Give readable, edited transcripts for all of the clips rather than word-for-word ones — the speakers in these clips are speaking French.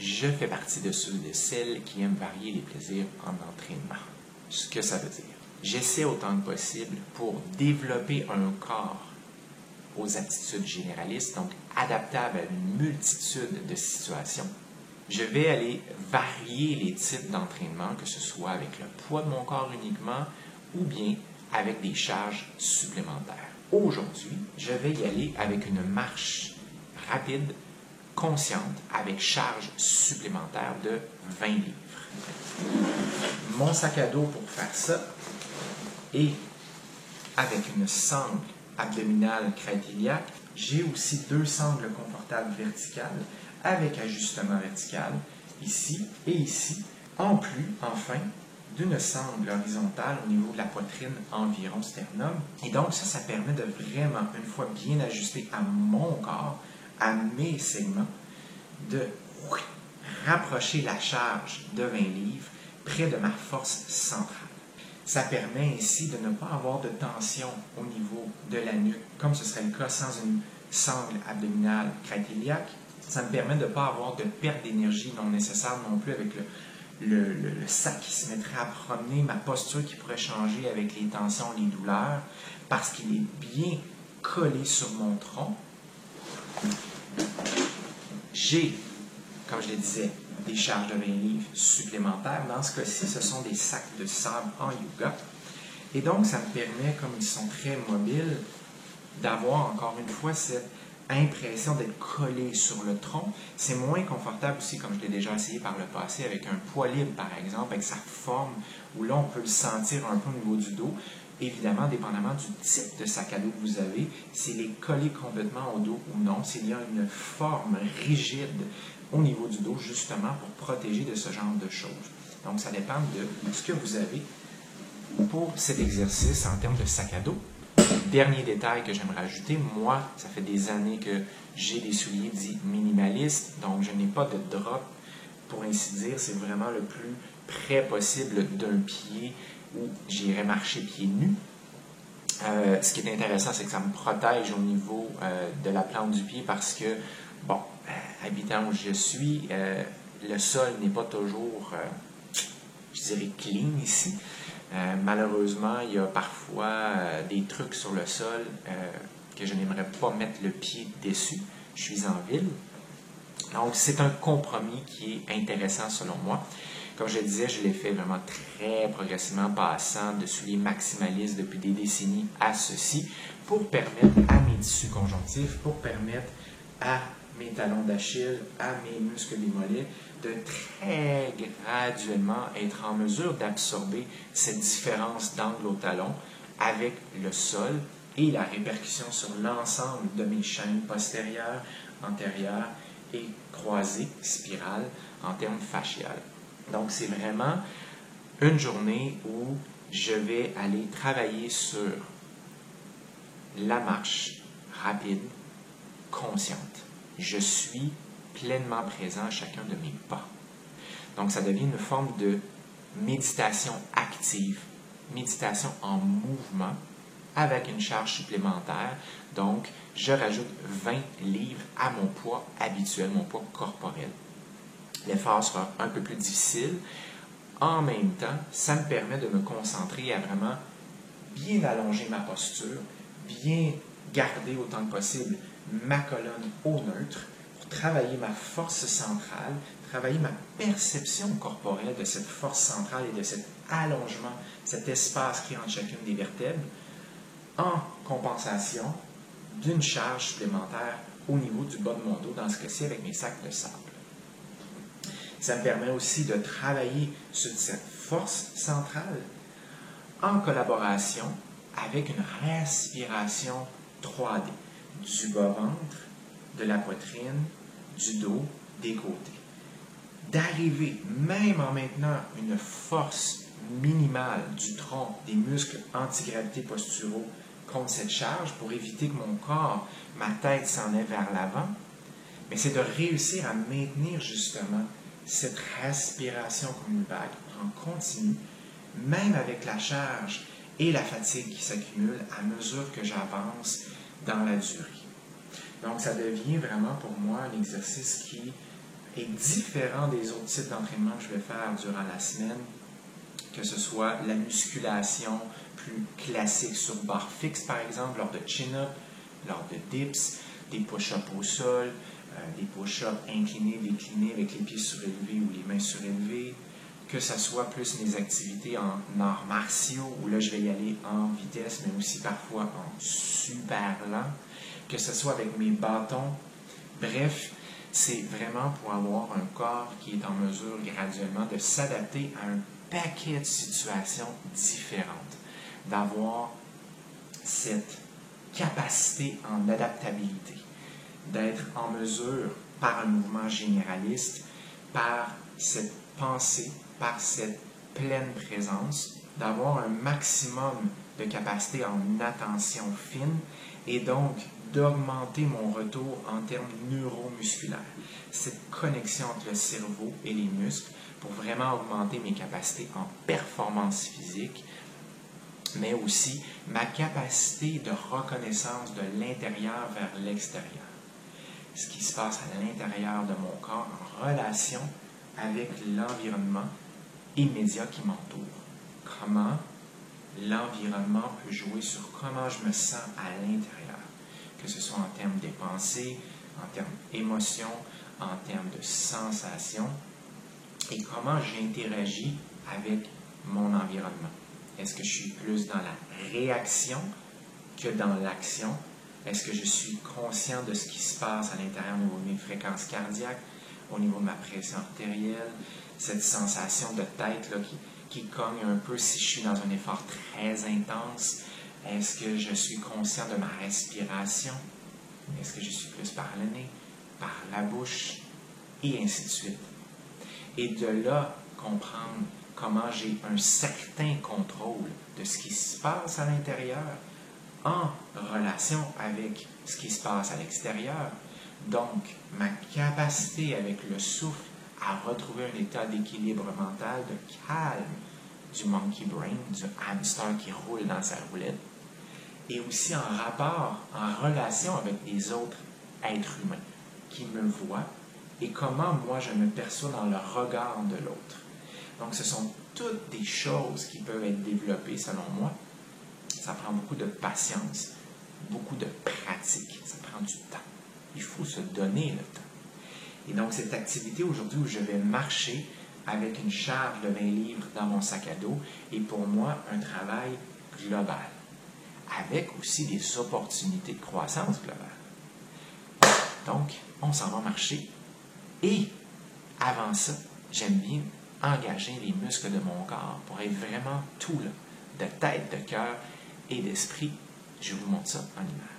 je fais partie de ceux de celles qui aiment varier les plaisirs en entraînement. Ce que ça veut dire. J'essaie autant que possible pour développer un corps aux aptitudes généralistes, donc adaptable à une multitude de situations. Je vais aller varier les types d'entraînement, que ce soit avec le poids de mon corps uniquement ou bien avec des charges supplémentaires. Aujourd'hui, je vais y aller avec une marche rapide, consciente, avec charge supplémentaire de 20 livres. Mon sac à dos pour faire ça est avec une sangle abdominale crête iliaque. J'ai aussi 2 sangles confortables verticales avec ajustement vertical ici et ici, en plus, enfin, d'une sangle horizontale au niveau de la poitrine environ sternum. Et donc ça permet de vraiment, une fois bien ajusté à mon corps, à mes segments, de rapprocher la charge de 20 livres près de ma force centrale. Ça permet ainsi de ne pas avoir de tension au niveau de la nuque, comme ce serait le cas sans une sangle abdominale crête iliaque. Ça me permet de ne pas avoir de perte d'énergie non nécessaire non plus avec le sac qui se mettrait à promener, ma posture qui pourrait changer avec les tensions, les douleurs, parce qu'il est bien collé sur mon tronc. J'ai, comme je le disais, des charges de 20 livres supplémentaires. Dans ce cas-ci, ce sont des sacs de sable en yoga. Et donc, ça me permet, comme ils sont très mobiles, d'avoir encore une fois cette impression d'être collé sur le tronc. C'est moins confortable aussi, comme je l'ai déjà essayé par le passé, avec un poids libre, par exemple, avec sa forme, où là, on peut le sentir un peu au niveau du dos. Évidemment, dépendamment du type de sac à dos que vous avez, s'il est collé complètement au dos ou non, s'il y a une forme rigide au niveau du dos, justement, pour protéger de ce genre de choses. Donc, ça dépend de ce que vous avez pour cet exercice en termes de sac à dos. Dernier détail que j'aimerais ajouter, moi, ça fait des années que j'ai des souliers dits minimalistes, donc je n'ai pas de drop, pour ainsi dire, c'est vraiment le plus près possible d'un pied où j'irai marcher pieds nus. Ce qui est intéressant, c'est que ça me protège au niveau de la plante du pied parce que, bon, habitant où je suis, le sol n'est pas toujours, je dirais, clean ici. Malheureusement, il y a parfois des trucs sur le sol que je n'aimerais pas mettre le pied dessus. Je suis en ville. Donc, c'est un compromis qui est intéressant selon moi. Comme je le disais, je l'ai fait vraiment très progressivement, passant de souliers maximalistes depuis des décennies à ceci, pour permettre à mes tissus conjonctifs, pour permettre à mes talons d'Achille, à mes muscles des mollets, de très graduellement être en mesure d'absorber cette différence d'angle au talon avec le sol et la répercussion sur l'ensemble de mes chaînes postérieures, antérieures et croisées, spirales, en termes fasciales. Donc, c'est vraiment une journée où je vais aller travailler sur la marche rapide, consciente. Je suis pleinement présent à chacun de mes pas. Donc, ça devient une forme de méditation active, méditation en mouvement, avec une charge supplémentaire. Donc, je rajoute 20 livres à mon poids habituel, mon poids corporel. L'effort sera un peu plus difficile. En même temps, ça me permet de me concentrer à vraiment bien allonger ma posture, bien garder autant que possible ma colonne au neutre, pour travailler ma force centrale, travailler ma perception corporelle de cette force centrale et de cet allongement, cet espace qui est entre chacune des vertèbres, en compensation d'une charge supplémentaire au niveau du bas de mon dos, dans ce cas-ci avec mes sacs de sable. Ça me permet aussi de travailler sur cette force centrale en collaboration avec une respiration 3D du bas-ventre, de la poitrine, du dos, des côtés. D'arriver, même en maintenant une force minimale du tronc, des muscles antigravité posturaux contre cette charge pour éviter que mon corps, ma tête s'en aille vers l'avant, mais c'est de réussir à maintenir justement cette respiration comme une vague en continu, même avec la charge et la fatigue qui s'accumulent à mesure que j'avance dans la durée. Donc, ça devient vraiment pour moi un exercice qui est différent des autres types d'entraînement que je vais faire durant la semaine, que ce soit la musculation plus classique sur barre fixe, par exemple, lors de chin-up, lors de dips, des push-ups au sol, des push-ups inclinés, déclinés avec les pieds surélevés ou les mains surélevées, que ce soit plus mes activités en arts martiaux, où là je vais y aller en vitesse, mais aussi parfois en super lent, que ce soit avec mes bâtons. Bref, c'est vraiment pour avoir un corps qui est en mesure graduellement de s'adapter à un paquet de situations différentes, d'avoir cette capacité en adaptabilité, d'être en mesure, par un mouvement généraliste, par cette pensée, par cette pleine présence, d'avoir un maximum de capacité en attention fine et donc d'augmenter mon retour en termes neuromusculaires. Cette connexion entre le cerveau et les muscles pour vraiment augmenter mes capacités en performance physique, mais aussi ma capacité de reconnaissance de l'intérieur vers l'extérieur. Ce qui se passe à l'intérieur de mon corps en relation avec l'environnement immédiat qui m'entoure. Comment l'environnement peut jouer sur comment je me sens à l'intérieur, que ce soit en termes des pensées, en termes d'émotions, en termes de sensations, et comment j'interagis avec mon environnement. Est-ce que je suis plus dans la réaction que dans l'action? Est-ce que je suis conscient de ce qui se passe à l'intérieur au niveau de mes fréquences cardiaques, au niveau de ma pression artérielle, cette sensation de tête là, qui cogne un peu si je suis dans un effort très intense? Est-ce que je suis conscient de ma respiration? Est-ce que je suis plus par le nez, par la bouche, et ainsi de suite? Et de là, comprendre comment j'ai un certain contrôle de ce qui se passe à l'intérieur en relation avec ce qui se passe à l'extérieur. Donc, ma capacité avec le souffle à retrouver un état d'équilibre mental, de calme du monkey brain, du hamster qui roule dans sa roulette, et aussi en rapport, en relation avec les autres êtres humains qui me voient et comment moi je me perçois dans le regard de l'autre. Donc, ce sont toutes des choses qui peuvent être développées selon moi. Ça prend beaucoup de patience, beaucoup de pratique, ça prend du temps. Il faut se donner le temps. Et donc, cette activité aujourd'hui où je vais marcher avec une charge de 20 livres dans mon sac à dos est pour moi un travail global, avec aussi des opportunités de croissance globale. Donc, on s'en va marcher. Et avant ça, j'aime bien engager les muscles de mon corps pour être vraiment tout là, de tête, de cœur et d'esprit. Je vous montre ça en image.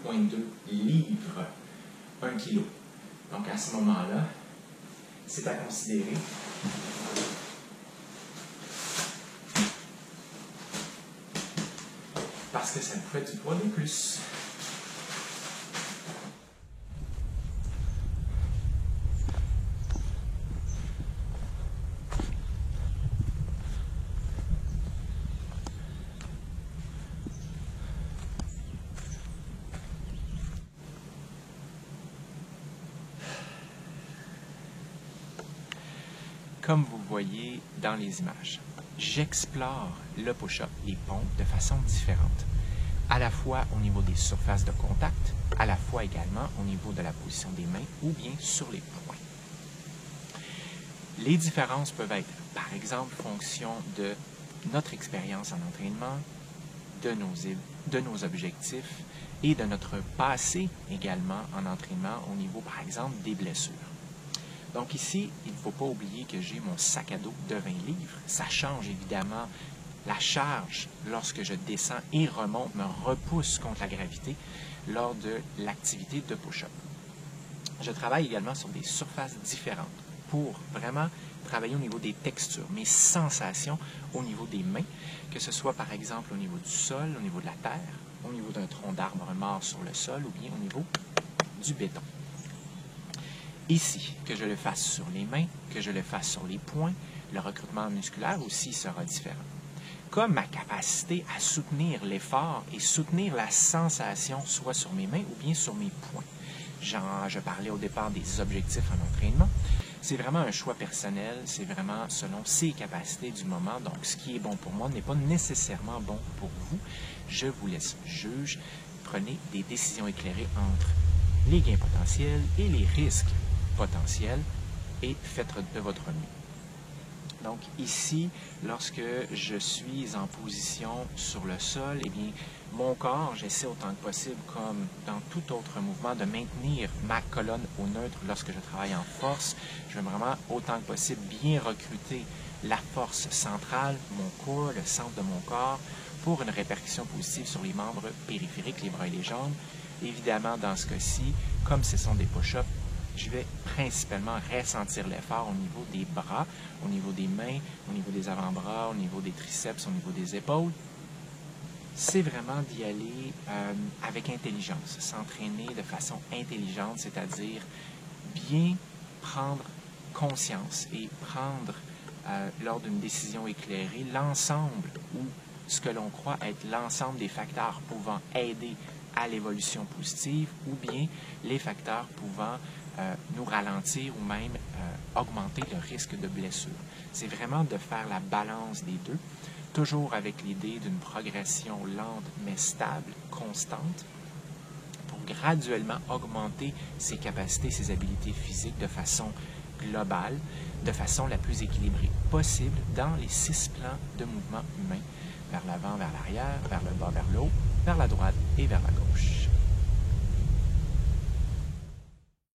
2,2 livres 1 kg. Donc à ce moment-là, c'est à considérer parce que ça vous fait du poids de plus. Comme vous voyez dans les images, j'explore le push-up, les pompes, de façon différente. À la fois au niveau des surfaces de contact, à la fois également au niveau de la position des mains ou bien sur les poings. Les différences peuvent être, par exemple, fonction de notre expérience en entraînement, de nos objectifs et de notre passé également en entraînement au niveau, par exemple, des blessures. Donc ici, il ne faut pas oublier que j'ai mon sac à dos de 20 livres. Ça change évidemment la charge lorsque je descends et remonte, me repousse contre la gravité lors de l'activité de push-up. Je travaille également sur des surfaces différentes pour vraiment travailler au niveau des textures, mes sensations au niveau des mains, que ce soit par exemple au niveau du sol, au niveau de la terre, au niveau d'un tronc d'arbre mort sur le sol ou bien au niveau du béton. Ici, que je le fasse sur les mains, que je le fasse sur les poings, le recrutement musculaire aussi sera différent. Comme ma capacité à soutenir l'effort et soutenir la sensation soit sur mes mains ou bien sur mes poings. Je parlais au départ des objectifs en entraînement. C'est vraiment un choix personnel, c'est vraiment selon ses capacités du moment. Donc, ce qui est bon pour moi n'est pas nécessairement bon pour vous. Je vous laisse juge. Prenez des décisions éclairées entre les gains potentiels et les risques potentiels et faites de votre mieux. Donc ici, lorsque je suis en position sur le sol, eh bien, mon corps, j'essaie autant que possible, comme dans tout autre mouvement, de maintenir ma colonne au neutre lorsque je travaille en force. Je veux vraiment autant que possible bien recruter la force centrale, mon corps, le centre de mon corps, pour une répercussion positive sur les membres périphériques, les bras et les jambes. Évidemment, dans ce cas-ci, comme ce sont des push-ups, je vais principalement ressentir l'effort au niveau des bras, au niveau des mains, au niveau des avant-bras, au niveau des triceps, au niveau des épaules. C'est vraiment d'y aller avec intelligence, s'entraîner de façon intelligente, c'est-à-dire bien prendre conscience et prendre, lors d'une décision éclairée, l'ensemble ou ce que l'on croit être l'ensemble des facteurs pouvant aider à l'évolution positive ou bien les facteurs pouvant nous ralentir ou même augmenter le risque de blessure. C'est vraiment de faire la balance des deux, toujours avec l'idée d'une progression lente mais stable, constante, pour graduellement augmenter ses capacités, ses habiletés physiques de façon globale, de façon la plus équilibrée possible dans les 6 plans de mouvement humain, vers l'avant, vers l'arrière, vers le bas, vers le haut, vers la droite et vers la gauche.